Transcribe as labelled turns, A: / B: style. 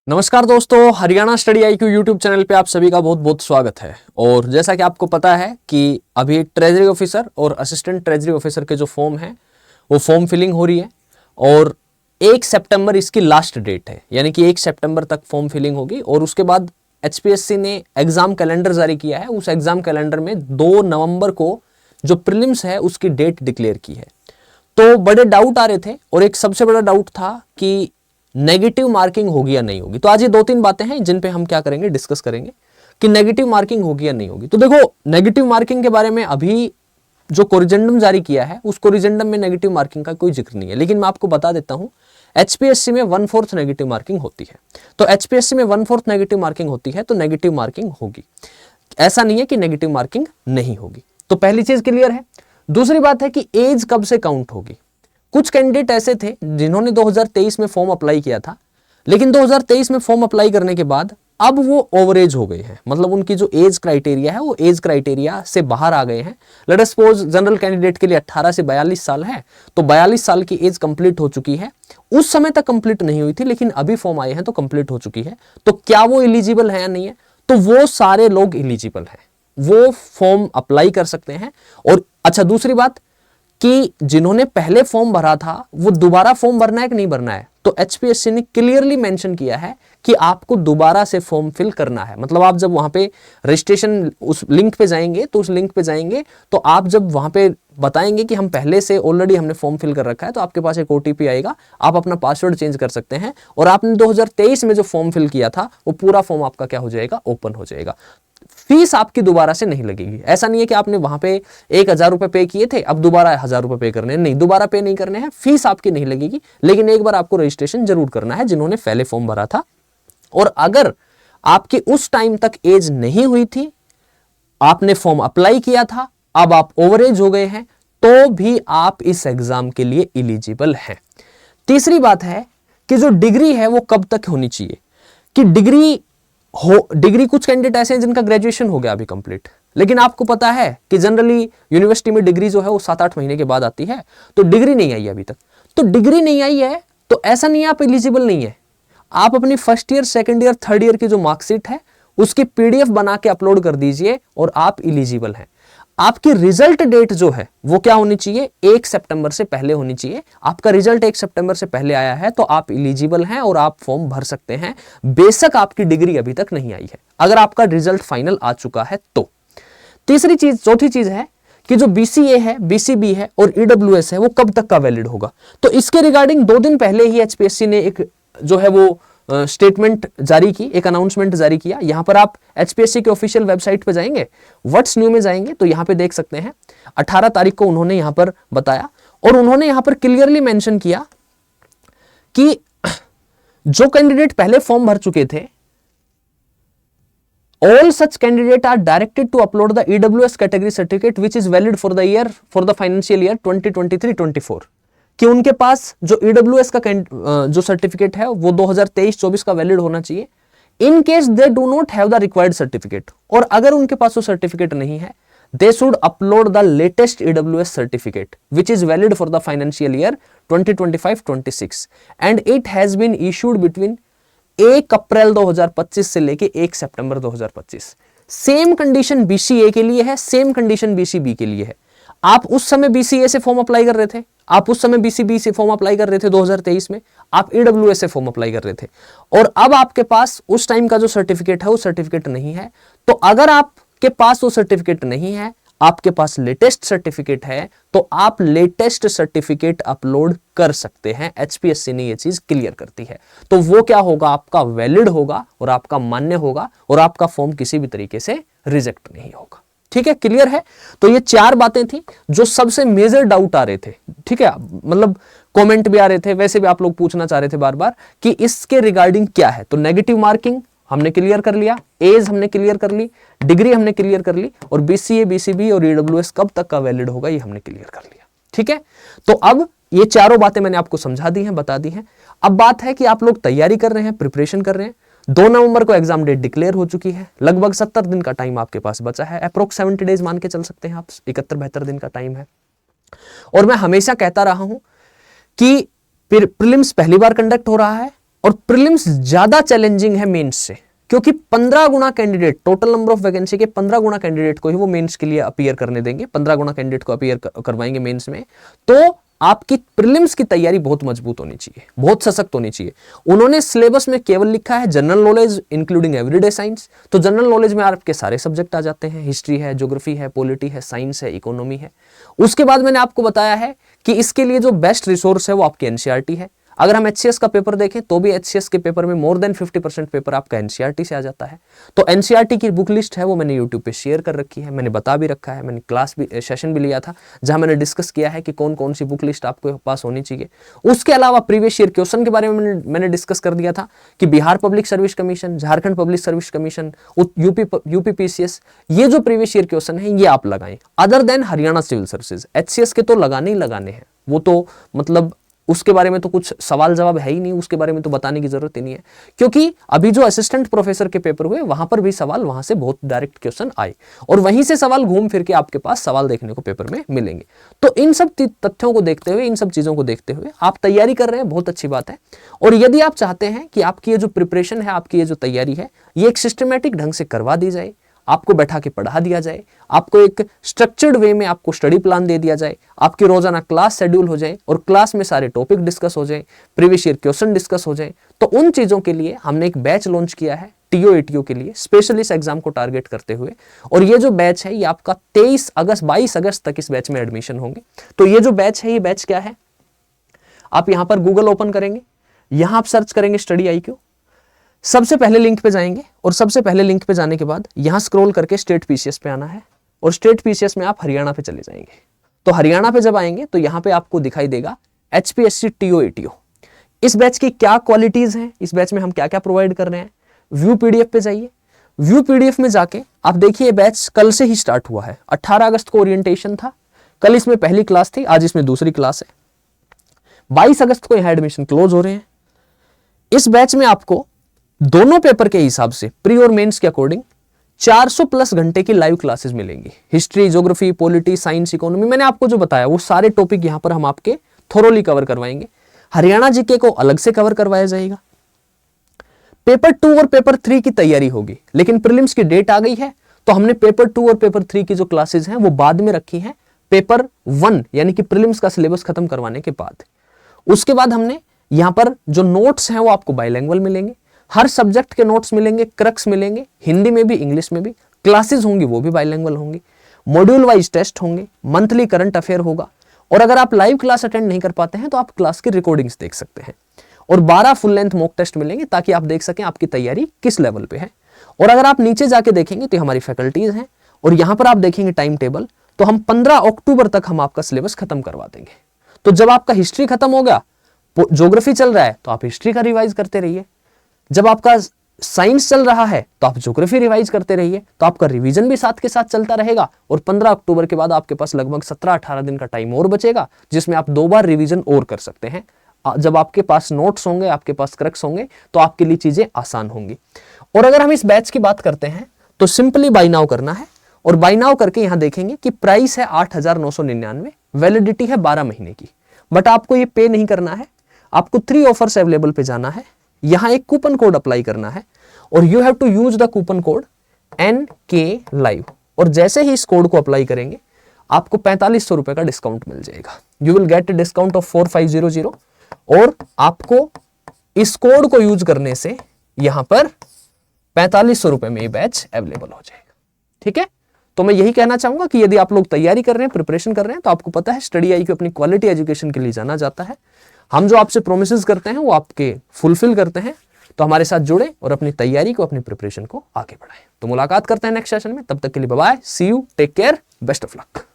A: नमस्कार दोस्तों, Haryana study IQ YouTube channel पे आप सभी का बहुत बहुत स्वागत है। और जैसा कि आपको पता है कि अभी ट्रेजरी ऑफिसर और असिस्टेंट ट्रेजरी ऑफिसर के जो फॉर्म है वो फॉर्म फिलिंग हो रही है और 1 सितंबर इसकी लास्ट डेट है, यानी कि 1 सितंबर तक फॉर्म फिलिंग होगी। और उसके बाद एचपीएससी ने एग्जाम कैलेंडर जारी किया है। उस एग्जाम कैलेंडर में 2 नवंबर को जो प्रीलिम्स है उसकी डेट डिक्लेयर की है। तो बड़े डाउट आ रहे थे और एक सबसे बड़ा डाउट था कि नेगेटिव मार्किंग होगी या नहीं होगी। तो आज ये 2-3 बातें हैं जिन पे हम क्या करेंगे, डिस्कस करेंगे कि नेगेटिव मार्किंग होगी या नहीं होगी। तो देखो, नेगेटिव मार्किंग के बारे में अभी जो कोरिजेंडम जारी किया है उस कोरिजेंडम में नेगेटिव मार्किंग का कोई जिक्र नहीं है, लेकिन मैं आपको बता देता हूं एचपीएससी में 1/4 नेगेटिव मार्किंग होती है। तो एचपीएससी में 1/4 नेगेटिव मार्किंग होती है तो नेगेटिव मार्किंग होगी, ऐसा नहीं है कि नेगेटिव मार्किंग नहीं होगी। तो पहली चीज क्लियर है। दूसरी बात है कि एज कब से काउंट होगी। कुछ कैंडिडेट ऐसे थे जिन्होंने 2023 में फॉर्म अप्लाई किया था, लेकिन 2023 में फॉर्म अप्लाई करने के बाद अब वो ओवरेज हो गए हैं, मतलब उनकी जो एज क्राइटेरिया है वो एज क्राइटेरिया से बाहर आ गए हैं। Let us suppose general candidate के लिए 18 से 42 साल है, तो 42 साल की एज कंप्लीट हो चुकी है। उस समय तक कंप्लीट नहीं हुई थी, लेकिन अभी फॉर्म आए हैं तो कंप्लीट हो चुकी है। तो क्या वो एलिजिबल है या नहीं है? तो वो सारे लोग एलिजिबल हैं, वो फॉर्म अप्लाई कर सकते हैं। और अच्छा, दूसरी बात कि जिन्होंने पहले फॉर्म भरा था वो दोबारा फॉर्म भरना है कि नहीं भरना है। तो एचपीएससी ने क्लियरली मेंशन किया है कि आपको दोबारा से फॉर्म फिल करना है। मतलब आप जब वहां पे रजिस्ट्रेशन उस लिंक पे जाएंगे तो उस लिंक पे जाएंगे तो आप जब वहां पे बताएंगे कि हम पहले से ऑलरेडी हमने फॉर्म फिल कर रखा है, तो आपके पास एक ओटीपी आएगा, आप अपना पासवर्ड चेंज कर सकते हैं और आपने 2023 में जो फॉर्म फिल किया था वो पूरा फॉर्म आपका क्या हो जाएगा, ओपन हो जाएगा। फीस आपकी दोबारा से नहीं लगेगी। ऐसा नहीं है कि आपने वहां पे 1000 रुपए पे किए थे, अब दोबारा 1000 रुपए पे करने हैं, नहीं, दोबारा पे नहीं करने हैं, फीस आपकी नहीं लगेगी। लेकिन एक बार आपको रजिस्ट्रेशन जरूर करना है जिन्होंने पहले फॉर्म भरा था। और अगर आपकी उस टाइम तक एज नहीं हुई थी, आपने फॉर्म अप्लाई किया था, अब आप ओवरेज हो गए हैं, तो भी आप इस एग्जाम के लिए एलिजिबल हैं। तीसरी बात है कि जो डिग्री है वो कब तक होनी चाहिए। कि डिग्री कुछ कैंडिडेट ऐसे हैं जिनका ग्रेजुएशन हो गया अभी कंप्लीट, लेकिन आपको पता है कि जनरली यूनिवर्सिटी में डिग्री जो है वो 7-8 महीने के बाद आती है, तो डिग्री नहीं आई अभी तक। तो डिग्री नहीं आई है तो ऐसा नहीं है आप एलिजिबल नहीं है। आप अपनी first year, second year, third year की जो मार्कशीट है उसकी पीडीएफ बना के अपलोड कर दीजिए और आप एलिजिबल हैं। आपकी रिजल्ट डेट जो है वो क्या होनी चाहिए, 1 सितंबर से पहले होनी चाहिए। आपका रिजल्ट 1 सितंबर से पहले आया है तो आप एलिजिबल हैं और आप फॉर्म भर सकते हैं, बेशक आपकी डिग्री अभी तक नहीं आई है, अगर आपका रिजल्ट फाइनल आ चुका है तो। चौथी चीज है कि जो बीसीए है, बीसीबी है और ईडब्ल्यूएस है वो कब तक का वैलिड होगा। तो इसके रिगार्डिंग 2 दिन पहले ही एचपीएससी ने एक जो है वो स्टेटमेंट जारी की, एक अनाउंसमेंट जारी किया। यहां पर आप एचपीएससी के ऑफिशियल वेबसाइट पे जाएंगे, व्हाट्स न्यू में जाएंगे तो यहां पे देख सकते हैं 18 तारीख को उन्होंने यहां पर बताया और उन्होंने यहां पर क्लियरली मेंशन किया कि जो कैंडिडेट पहले फॉर्म भर चुके थे, all such candidate are directed to upload the EWS category certificate which is valid for the financial year 2023-24। कि उनके पास जो ईडब्ल्यूएस का जो सर्टिफिकेट है वो 2023-24 का वैलिड होना चाहिए। In case they do not have the required certificate, और अगर उनके पास वो सर्टिफिकेट नहीं है, they should upload the latest EWS certificate which is valid for the financial year 2025-26 and it has been issued between 1 April 2025 से लेके 1 सितंबर 2025। Same condition BCA के लिए है, सेम कंडीशन बीसीबी के लिए है। आप उस समय बीसीए से फॉर्म अप्लाई कर रहे थे, आप उस समय बीसीबी से फॉर्म अप्लाई कर रहे थे 2023 में, आप ईडब्ल्यूएस से फॉर्म अप्लाई कर रहे थे, और अब आपके पास उस टाइम का जो सर्टिफिकेट है वो सर्टिफिकेट नहीं है। तो अगर आपके पास वो सर्टिफिकेट नहीं है, आपके पास लेटेस्ट सर्टिफिकेट है, तो आप लेटेस्ट सर्टिफिकेट अपलोड कर सकते हैं। एचपीएससी ने ये चीज क्लियर करती है, तो वो क्या होगा, आपका वैलिड होगा और आपका मान्य होगा और आपका फॉर्म किसी भी तरीके से रिजेक्ट नहीं होगा। ठीक है, क्लियर है। तो ये 4 बातें थी जो सबसे मेजर डाउट आ रहे थे। ठीक है, मतलब कमेंट भी आ रहे थे, वैसे भी आप लोग पूछना चाह रहे थे बार बार कि इसके रिगार्डिंग क्या है। तो नेगेटिव मार्किंग हमने क्लियर कर लिया, एज हमने क्लियर कर ली, डिग्री हमने क्लियर कर ली, और बीसीए, बीसीबी और ईडब्ल्यूएस कब तक का वैलिड होगा ये हमने क्लियर कर लिया। ठीक है, तो अब ये 4 बातें मैंने आपको समझा दी हैं, बता दी हैं। अब बात है कि आप लोग तैयारी कर रहे हैं, प्रिपरेशन कर रहे हैं। 2 नवंबर को एग्जाम डेट डिक्लेयर हो चुकी है, लगभग 70 दिन का टाइम आपके पास बचा है, अप्रोक्स 70 डेज मान के चल सकते हैं आप, 71-72 दिन का टाइम है। और मैं हमेशा कहता रहा हूं कि प्रीलिम्स पहली बार कंडक्ट हो रहा है और प्रीलिम्स ज्यादा चैलेंजिंग है मेंस से, क्योंकि 15 गुना candidate, total number of vacancy के 15 गुना कैंडिडेट को ही वो मेंस के लिए अपीयर करने देंगे, 15 गुना कैंडिडेट को अपीयर करवाएंगे मेंस में। तो आपकी प्रीलिम्स की तैयारी बहुत मजबूत होनी चाहिए, बहुत सशक्त होनी चाहिए। उन्होंने सिलेबस में केवल लिखा है general knowledge including everyday science, तो जनरल नॉलेज में आपके सारे सब्जेक्ट आ जाते हैं, हिस्ट्री है, ज्योग्राफी है, पॉलिटी है, साइंस है, इकोनॉमी है। उसके बाद मैंने आपको बताया है कि इसके लिए जो बेस्ट रिसोर्स है वो आपकी एनसीईआरटी है। अगर हम एचसीएस का पेपर देखें तो भी एचसीएस के पेपर में मोर देन 50% पेपर आपका एनसीईआरटी से आ जाता है। तो एनसीईआरटी की बुक लिस्ट है वो मैंने यूट्यूब पे शेयर कर रखी है, मैंने बता भी रखा है, मैंने क्लास भी सेशन भी लिया था जहां मैंने डिस्कस किया है कि कौन कौन सी बुक लिस्ट आपके पास होनी चाहिए। उसके अलावा प्रीवियस ईयर क्वेश्चन के बारे में मैंने डिस्कस कर दिया था कि Bihar public service commission, Jharkhand public service commission, UP PCS, ये जो प्रीवियस ईयर क्वेश्चन है ये आप लगाएं, other than Haryana civil services. HCS के तो लगाने ही लगाने हैं, वो तो मतलब उसके बारे में तो कुछ सवाल जवाब है ही नहीं, उसके बारे में तो बताने की जरूरत ही नहीं है, क्योंकि अभी जो असिस्टेंट प्रोफेसर के पेपर हुए वहां पर भी सवाल वहां से बहुत डायरेक्ट क्वेश्चन आए और वहीं से सवाल घूम फिर के आपके पास सवाल देखने को पेपर में मिलेंगे। तो इन सब तथ्यों को देखते हुए, इन सब चीजों को देखते हुए आप तैयारी कर रहे हैं, बहुत अच्छी बात है। और यदि आप चाहते हैं कि आपकी ये जो प्रिपरेशन है, आपकी ये जो तैयारी है, ये एक सिस्टमेटिक ढंग से करवा दी जाए, आपको बैठा के पढ़ा दिया जाए, आपको एक स्ट्रक्चर्ड वे में आपको स्टडी प्लान दे दिया जाए, आपकी रोजाना क्लास शेड्यूल हो जाए और क्लास में सारे टॉपिक डिस्कस हो जाए, प्रीवियस ईयर क्वेश्चन डिस्कस हो जाए, तो उन चीजों के लिए हमने एक बैच लॉन्च किया है टीओ एटीओ के लिए, स्पेशली इस एग्जाम को टारगेट करते हुए। और ये जो बैच है ये आपका 22 अगस्त तक इस बैच में एडमिशन होंगे। तो ये जो बैच है, ये बैच क्या है, आप यहां पर गूगल ओपन करेंगे, यहां आप सर्च करेंगे स्टडी आईक्यू, सबसे पहले लिंक पे जाएंगे और सबसे पहले लिंक पे जाने के बाद यहां स्क्रॉल करके स्टेट पीसीएस पे आना है और स्टेट पीसीएस में आप हरियाणा पे चले जाएंगे। तो हरियाणा पे जब आएंगे तो यहां पे आपको दिखाई देगा एचपीएससी टीओ एटीओ। इस बैच की क्या क्वालिटीज हैं, इस बैच में हम क्या क्या प्रोवाइड कर रहे हैं, व्यू पीडीएफ पे जाइए। व्यू पीडीएफ में जाके आप देखिए बैच कल से ही स्टार्ट हुआ है, 18 अगस्त को ओरिएंटेशन था, कल इसमें पहली क्लास थी, आज इसमें दूसरी क्लास है, 22 अगस्त को यहां एडमिशन क्लोज हो रहे हैं। इस बैच में आपको दोनों पेपर के हिसाब से प्री और मेंस के अकॉर्डिंग 400 प्लस घंटे की लाइव क्लासेस मिलेंगी। History, geography, polity, science, economy, मैंने आपको जो बताया वो सारे टॉपिक यहां पर हम आपके थोरोली कवर करवाएंगे। हरियाणा जीके को अलग से कवर करवाया जाएगा। पेपर 2 और पेपर 3 की तैयारी होगी, लेकिन प्रीलिम्स की डेट आ गई है तो हमने पेपर 2 और पेपर 3 की जो क्लासेस हैं वो बाद में रखी हैं, पेपर 1 यानी कि प्रीलिम्स का सिलेबस खत्म करवाने के बाद। उसके बाद हमने यहां पर जो नोट्स हैं वो आपको बाइलैंग्वेज मिलेंगे, हर सब्जेक्ट के नोट्स मिलेंगे, क्रक्स मिलेंगे, हिंदी में भी इंग्लिश में भी, क्लासेस होंगी वो भी बाइलैंग्वेज होंगी, मॉड्यूल वाइज टेस्ट होंगे, मंथली करंट अफेयर होगा। और अगर आप लाइव क्लास अटेंड नहीं कर पाते हैं तो आप क्लास की रिकॉर्डिंग्स देख सकते हैं और 12 फुल लेंथ मॉक टेस्ट मिलेंगे ताकि आप देख सकें आपकी तैयारी किस लेवल पे है। और अगर आप नीचे जाके देखेंगे तो हमारी फैकल्टीज हैं और यहां पर आप देखेंगे टाइम टेबल, तो हम 15 अक्टूबर तक हम आपका सिलेबस खत्म करवा देंगे। तो जब आपका हिस्ट्री खत्म हो गया, ज्योग्राफी चल रहा है तो आप हिस्ट्री का रिवाइज करते रहिए, जब आपका साइंस चल रहा है तो आप ज्योग्राफी रिवाइज करते रहिए, तो आपका रिवीजन भी साथ के साथ चलता रहेगा। और 15 अक्टूबर के बाद आपके पास लगभग 17-18 दिन का टाइम और बचेगा जिसमें आप 2 बार रिवीजन और कर सकते हैं। जब आपके पास नोट्स होंगे, आपके पास क्रक्स होंगे तो आपके लिए चीजें आसान होंगी। और अगर हम इस बैच की बात करते हैं तो सिंपली बाय नाउ करना है और बाय नाउ करके यहां देखेंगे कि प्राइस है 8,999, वैलिडिटी है 12 महीने की। बट आपको ये पे नहीं करना है, आपको 3 ऑफर्स अवेलेबल पे जाना है, यहां एक कूपन कोड अप्लाई करना है और you have to use the coupon code NK Live। और जैसे ही इस कोड को अप्लाई करेंगे आपको 4500 रुपए का डिस्काउंट मिल जाएगा। You will get a discount of 4500 और आपको इस कोड को यूज करने से यहां पर 4500 रुपए में ये बैच अवेलेबल हो जाएगा। ठीक है, तो मैं यही कहना चाहूंगा कि यदि आप लोग तैयारी कर रहे हैं, प्रिपरेशन कर रहे हैं, तो आपको पता है स्टडी आई क्यू अपनी क्वालिटी एजुकेशन के लिए जाना जाता है। हम जो आपसे प्रोमिसेस करते हैं वो आपके फुलफिल करते हैं, तो हमारे साथ जुड़े और अपनी तैयारी को, अपनी प्रिपरेशन को आगे बढ़ाएं। तो मुलाकात करते हैं नेक्स्ट सेशन में, तब तक के लिए bye bye, see you, take care, best of luck.